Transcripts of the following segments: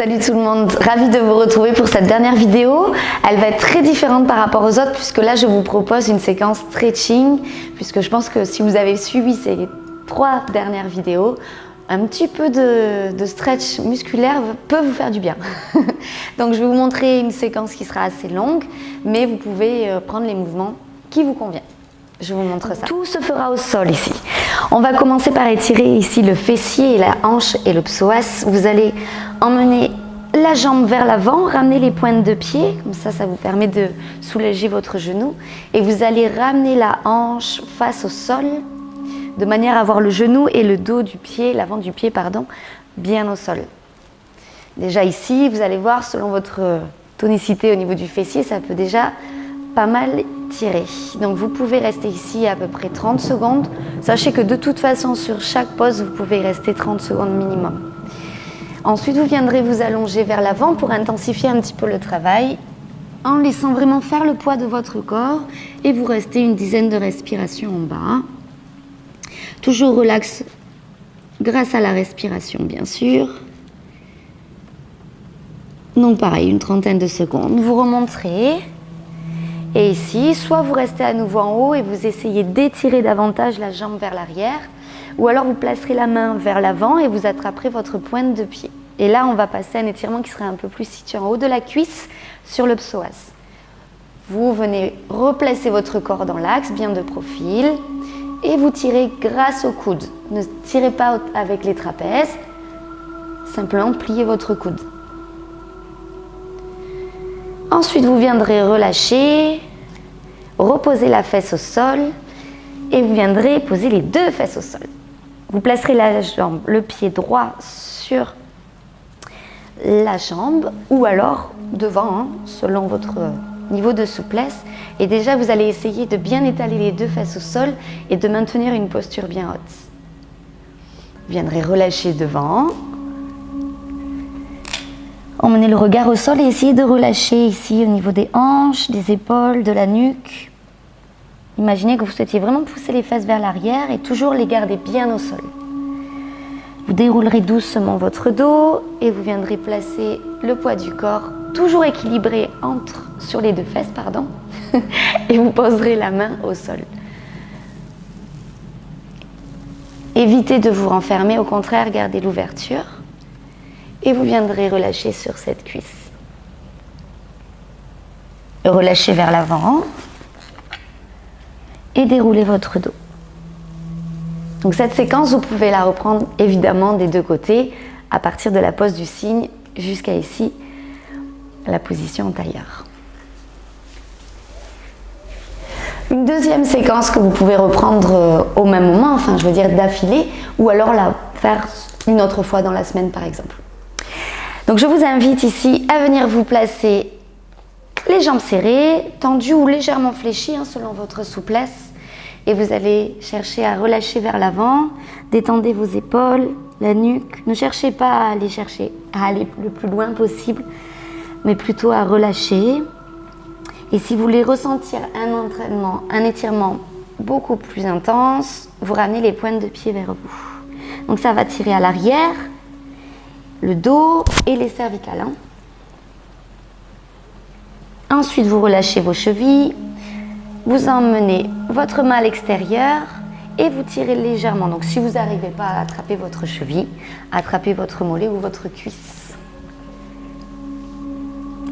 Salut tout le monde, ravie de vous retrouver pour cette dernière vidéo. Elle va être très différente par rapport aux autres puisque là je vous propose une séquence stretching, puisque je pense que si vous avez suivi ces 3 dernières vidéos, un petit peu de stretch musculaire peut vous faire du bien. Donc je vais vous montrer une séquence qui sera assez longue, mais vous pouvez prendre les mouvements qui vous conviennent. Je vous montre ça. Tout se fera au sol ici. On va commencer par étirer ici le fessier, la hanche et le psoas. Vous allez emmener la jambe vers l'avant, ramener les pointes de pied, comme ça, ça vous permet de soulager votre genou. Et vous allez ramener la hanche face au sol, de manière à avoir le genou et le dos du pied, l'avant du pied, pardon, bien au sol. Déjà ici, vous allez voir, selon votre tonicité au niveau du fessier, ça peut déjà pas mal tirer. Donc vous pouvez rester ici à peu près 30 secondes. Sachez que de toute façon, sur chaque pose, vous pouvez rester 30 secondes minimum. Ensuite, vous viendrez vous allonger vers l'avant pour intensifier un petit peu le travail, en laissant vraiment faire le poids de votre corps, et vous restez une dizaine de respirations en bas. Toujours relax grâce à la respiration, bien sûr. Donc pareil, une trentaine de secondes. Vous remonterez. Et ici, soit vous restez à nouveau en haut et vous essayez d'étirer davantage la jambe vers l'arrière, ou alors vous placerez la main vers l'avant et vous attraperez votre pointe de pied. Et là, on va passer à un étirement qui serait un peu plus situé en haut de la cuisse sur le psoas. Vous venez replacer votre corps dans l'axe, bien de profil, et vous tirez grâce au coude. Ne tirez pas avec les trapèzes, simplement pliez votre coude. Ensuite, vous viendrez relâcher, reposer la fesse au sol et vous viendrez poser les 2 fesses au sol. Vous placerez la jambe, le pied droit sur la jambe ou alors devant, selon votre niveau de souplesse. Et déjà, vous allez essayer de bien étaler les 2 fesses au sol et de maintenir une posture bien haute. Vous viendrez relâcher devant. Emmenez le regard au sol et essayez de relâcher ici au niveau des hanches, des épaules, de la nuque. Imaginez que vous souhaitiez vraiment pousser les fesses vers l'arrière et toujours les garder bien au sol. Vous déroulerez doucement votre dos et vous viendrez placer le poids du corps toujours équilibré sur les 2 fesses, pardon, et vous poserez la main au sol. Évitez de vous renfermer, au contraire, gardez l'ouverture. Et vous viendrez relâcher sur cette cuisse. Relâchez vers l'avant et déroulez votre dos. Donc cette séquence, vous pouvez la reprendre évidemment des 2 côtés, à partir de la pose du cygne jusqu'à ici, la position en tailleur. Une deuxième séquence que vous pouvez reprendre au même moment, enfin je veux dire d'affilée, ou alors la faire une autre fois dans la semaine par exemple. Donc je vous invite ici à venir vous placer les jambes serrées, tendues ou légèrement fléchies selon votre souplesse. Et vous allez chercher à relâcher vers l'avant, détendez vos épaules, la nuque. Ne cherchez pas à aller le plus loin possible, mais plutôt à relâcher. Et si vous voulez ressentir un étirement beaucoup plus intense, vous ramenez les pointes de pied vers vous. Donc ça va tirer à l'arrière, le dos et les cervicales. Ensuite, vous relâchez vos chevilles, vous emmenez votre main à l'extérieur et vous tirez légèrement. Donc, si vous n'arrivez pas à attraper votre cheville, attrapez votre mollet ou votre cuisse.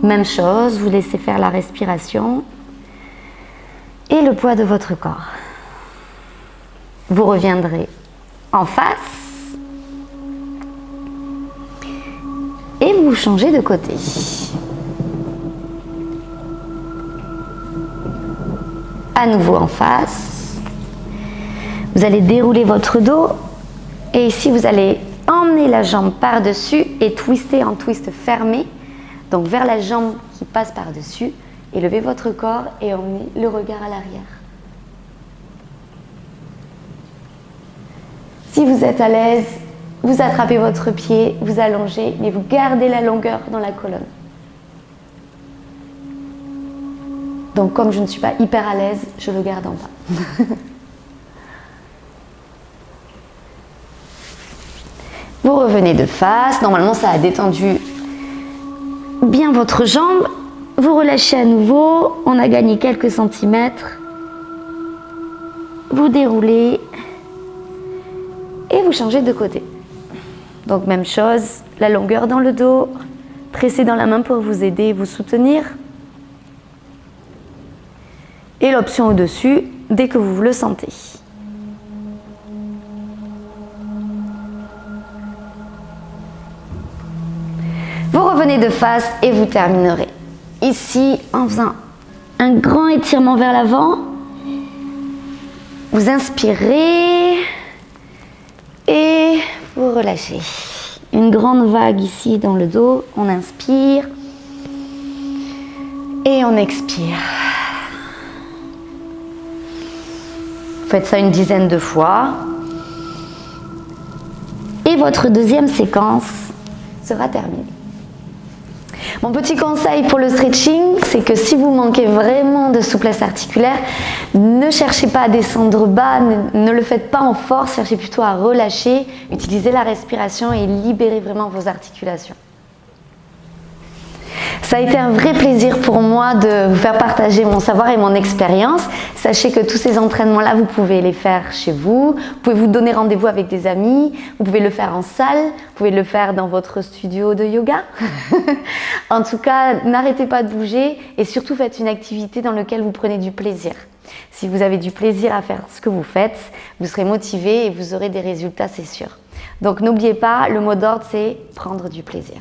Même chose, vous laissez faire la respiration et le poids de votre corps. Vous reviendrez en face. Et vous changez de côté. À nouveau en face. Vous allez dérouler votre dos. Et ici, vous allez emmener la jambe par-dessus et twister en twist fermé. Donc vers la jambe qui passe par-dessus. Et levez votre corps et emmenez le regard à l'arrière. Si vous êtes à l'aise, vous attrapez votre pied, vous allongez, mais vous gardez la longueur dans la colonne. Donc comme je ne suis pas hyper à l'aise, je le garde en bas. Vous revenez de face, normalement ça a détendu bien votre jambe, vous relâchez à nouveau, on a gagné quelques centimètres. Vous déroulez et vous changez de côté. Donc même chose, la longueur dans le dos, pressez dans la main pour vous aider et vous soutenir. Et l'option au-dessus, dès que vous le sentez. Vous revenez de face et vous terminerez ici en faisant un grand étirement vers l'avant. Vous inspirez et vous relâchez. Une grande vague ici dans le dos. On inspire et on expire. Faites ça une dizaine de fois. Et votre deuxième séquence sera terminée. Mon petit conseil pour le stretching, c'est que si vous manquez vraiment de souplesse articulaire, ne cherchez pas à descendre bas, ne le faites pas en force, cherchez plutôt à relâcher, utilisez la respiration et libérez vraiment vos articulations. Ça a été un vrai plaisir pour moi de vous faire partager mon savoir et mon expérience. Sachez que tous ces entraînements-là, vous pouvez les faire chez vous. Vous pouvez vous donner rendez-vous avec des amis. Vous pouvez le faire en salle. Vous pouvez le faire dans votre studio de yoga. En tout cas, n'arrêtez pas de bouger et surtout faites une activité dans laquelle vous prenez du plaisir. Si vous avez du plaisir à faire ce que vous faites, vous serez motivé et vous aurez des résultats, c'est sûr. Donc n'oubliez pas, le mot d'ordre, c'est prendre du plaisir.